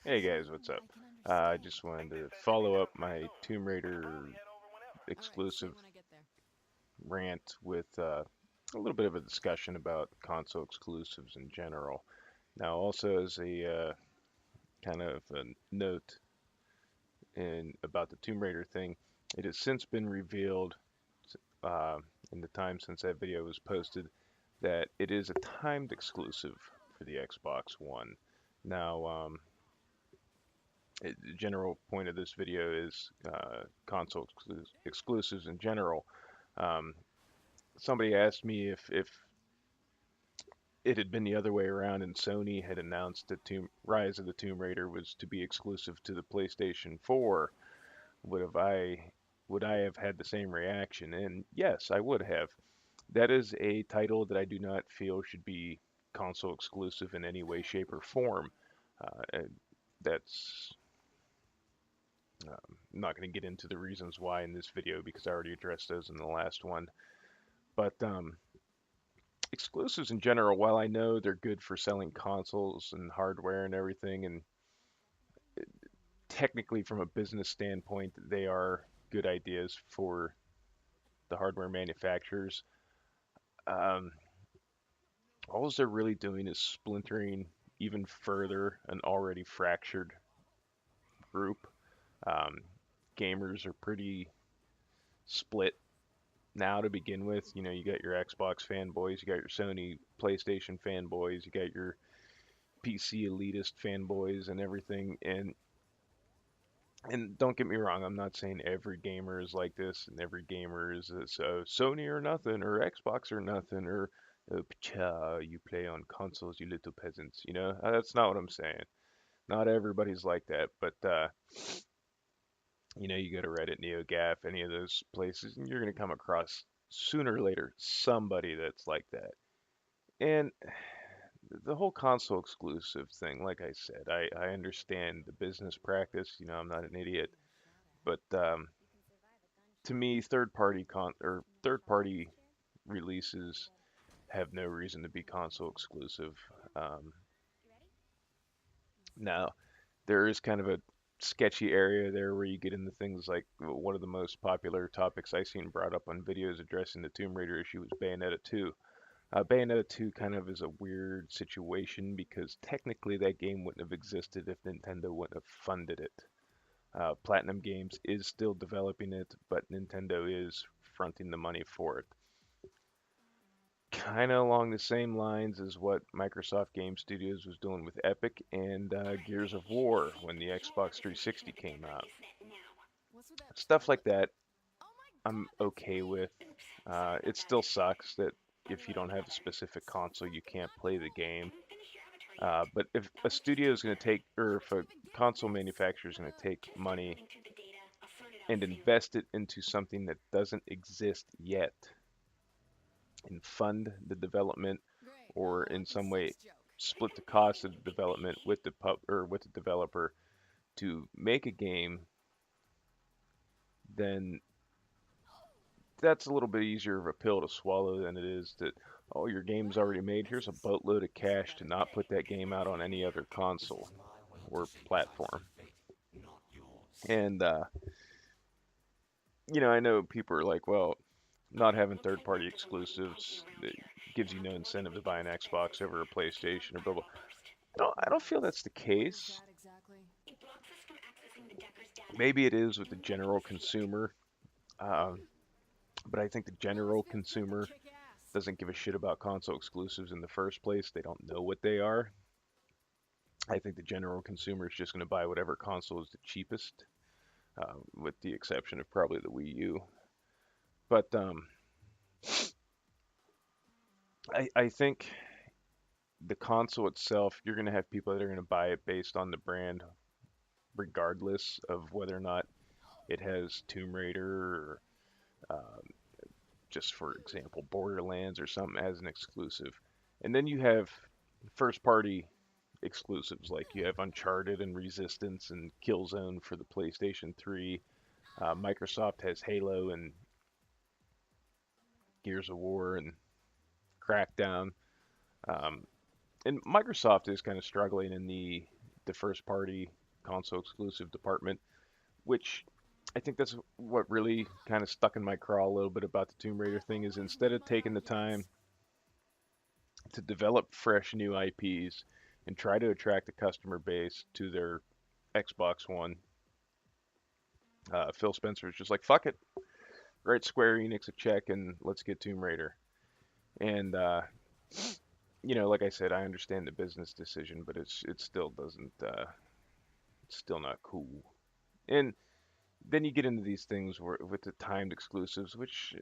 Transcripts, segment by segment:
Hey guys, what's up? I just wanted to follow up my Tomb Raider exclusive rant with a little bit of a discussion about console exclusives in general. Now, also as a kind of a note about the Tomb Raider thing, it has since been revealed uh, in the time since that video was posted that it is a timed exclusive for the Xbox One. Now, the general point of this video is console exclusives in general. Um, Somebody asked me if it had been the other way around and Sony had announced that Rise of the Tomb Raider was to be exclusive to the PlayStation 4, would I have had the same reaction? And yes, I would have. That is a title that I do not feel should be console exclusive in any way, shape, or form. And that's I'm not going to get into the reasons why in this video because I already addressed those in the last one. But exclusives in general, while I know they're good for selling consoles and hardware and everything, and technically from a business standpoint, they are good ideas for the hardware manufacturers. Um, all they're really doing is splintering even further an already fractured group. Um, Gamers are pretty split now to begin with. You know, you got your Xbox fanboys, you got your Sony PlayStation fanboys, you got your PC elitist fanboys and everything. And don't get me wrong, I'm not saying every gamer is like this and every gamer is this, Sony or nothing or Xbox or nothing or you play on consoles, you little peasants. You know, that's not what I'm saying. Not everybody's like that, but you know, you go to Reddit, NeoGAF, any of those places, and you're going to come across sooner or later somebody that's like that. And the whole console exclusive thing, like I said, I understand the business practice. You know, I'm not an idiot, but to me, third party releases have no reason to be console exclusive. Um, Now, there is kind of a sketchy area there where you get into things like one of the most popular topics I seen brought up on videos addressing the Tomb Raider issue was Bayonetta 2. Bayonetta 2 kind of is a weird situation because technically that game wouldn't have existed if Nintendo wouldn't have funded it. Platinum Games is still developing it, but Nintendo is fronting the money for it. Kind of along the same lines as what Microsoft Game Studios was doing with Epic and Gears of War when the Xbox 360 came out. Stuff like that, I'm okay with. It still sucks that if you don't have a specific console, you can't play the game. But if a studio is going to take, or if a console manufacturer is going to take money and invest it into something that doesn't exist yet and fund the development or in some way split the cost of the development with the pub or with the developer to make a game, then that's a little bit easier of a pill to swallow than it is that, oh, your game's already made. Here's a boatload of cash to not put that game out on any other console or platform. And you know, I know people are like, well, not having third-party exclusives it gives you no incentive to buy an Xbox over a PlayStation or blah blah. No, I don't feel that's the case. Maybe it is with the general consumer, um, but I think the general consumer doesn't give a shit about console exclusives in the first place. They don't know what they are. I think the general consumer is just going to buy whatever console is the cheapest, with the exception of probably the Wii U. But I think the console itself, you're going to have people that are going to buy it based on the brand, regardless of whether or not it has Tomb Raider or just for example, Borderlands or something as an exclusive. And then you have first party exclusives like you have Uncharted and Resistance and Killzone for the PlayStation 3. Microsoft has Halo and Gears of War and Crackdown. Um, and Microsoft is kind of struggling in the the first party console exclusive department, which I think that's what really kind of stuck in my craw a little bit about the Tomb Raider thing is instead of taking the time to develop fresh new IPs and try to attract a customer base to their Xbox One, Phil Spencer was just like, fuck it, write Square Enix a check and let's get Tomb Raider. And like I said, I understand the business decision, but it still doesn't, it's still not cool. And then you get into these things where, with the timed exclusives, which,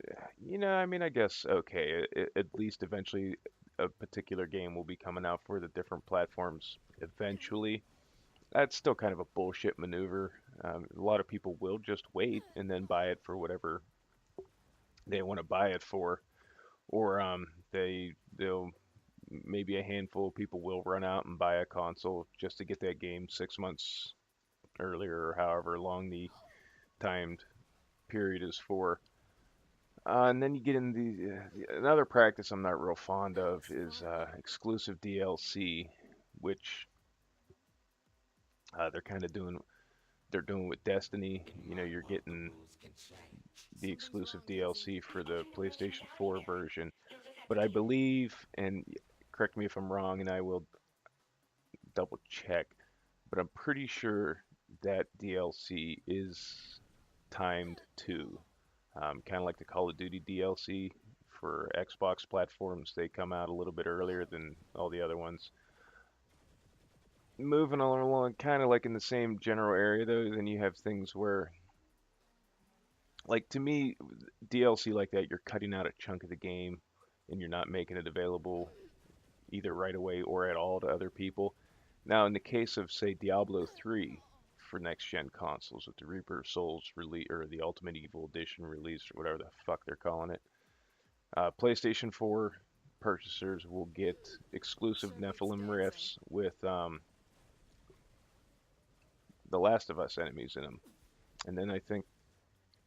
I mean, I guess, okay, at least eventually a particular game will be coming out for the different platforms eventually. That's still kind of a bullshit maneuver. A lot of people will just wait and then buy it for whatever they want to buy it for, or they'll maybe a handful of people will run out and buy a console just to get that game 6 months earlier or however long the timed period is for. And then you get in another practice I'm not real fond of is exclusive DLC, which they're kind of doing. They're doing with Destiny. You're getting the exclusive DLC for the PlayStation 4 version, but I believe, and correct me if I'm wrong, and I will double check, but I'm pretty sure that DLC is timed too. Kind of like the Call of Duty DLC for Xbox platforms, they come out a little bit earlier than all the other ones. Moving along, kind of like in the same general area though, then you have things where, like to me, DLC like that, you're cutting out a chunk of the game and you're not making it available either right away or at all to other people. Now, in the case of, say, Diablo 3 for next gen consoles with the Reaper of Souls release or the Ultimate Evil Edition release or whatever the fuck they're calling it, PlayStation 4 purchasers will get exclusive Nephilim rifts with the Last of Us enemies in them. And then I think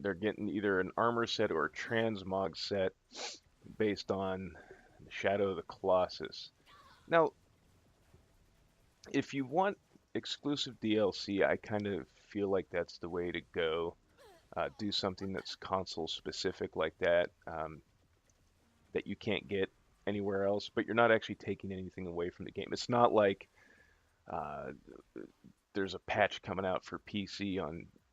they're getting either an armor set or a transmog set based on Shadow of the Colossus. Now, if you want exclusive DLC, I kind of feel like that's the way to go. Do something that's console specific like that, that you can't get anywhere else, but you're not actually taking anything away from the game. It's not like uh, there's a patch coming out for PC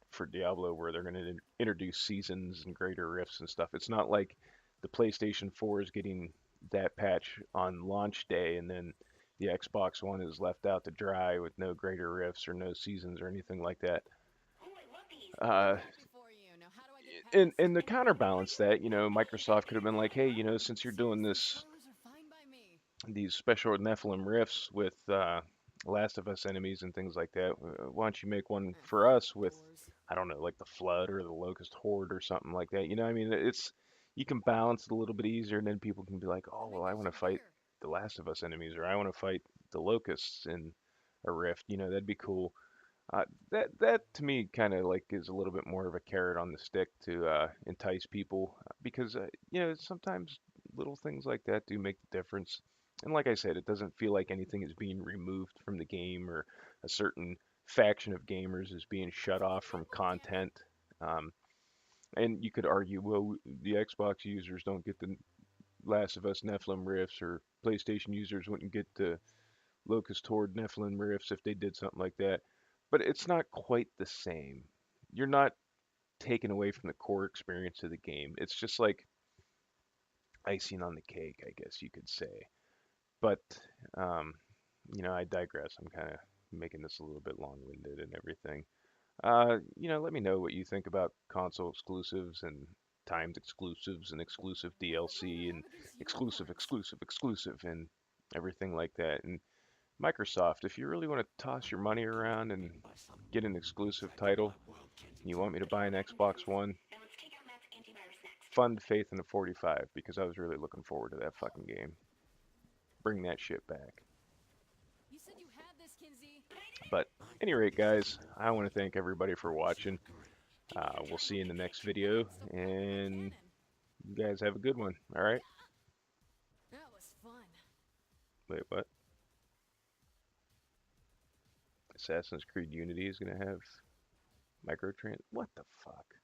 for Diablo where they're going to introduce seasons and greater rifts and stuff. It's not like the PlayStation 4 is getting that patch on launch day and then the Xbox One is left out to dry with no greater rifts or no seasons or anything like that. Uh, and to counterbalance that, Microsoft could have been like, hey, since you're doing these special Nephilim rifts with Last of Us enemies and things like that, why don't you make one for us with, I don't know, like the Flood or the Locust Horde or something like that? I mean, you can balance it a little bit easier, and then people can be like, oh, well, I want to fight the Last of Us enemies, or I want to fight the Locusts in a rift. That'd be cool. That to me kind of like is a little bit more of a carrot on the stick to entice people because sometimes little things like that do make the difference. And like I said, it doesn't feel like anything is being removed from the game or a certain faction of gamers is being shut off from content. Um, and you could argue, well, the Xbox users don't get the Last of Us Nephilim rifts, or PlayStation users wouldn't get the Locust Horde Nephilim rifts if they did something like that. But it's not quite the same. You're not taken away from the core experience of the game. It's just like icing on the cake, I guess you could say. But um, I digress. I'm kind of making this a little bit long-winded and everything. Let me know what you think about console exclusives and timed exclusives and exclusive DLC and exclusive and everything like that. And Microsoft, if you really want to toss your money around and get an exclusive title, and you want me to buy an Xbox One, fund Faith in the 45 because I was really looking forward to that fucking game. Bring that shit back. But any rate, guys, I want to thank everybody for watching. We'll see you in the next video, and you guys have a good one. All right? Wait, what? Assassin's Creed Unity is gonna have microtrans. What the fuck?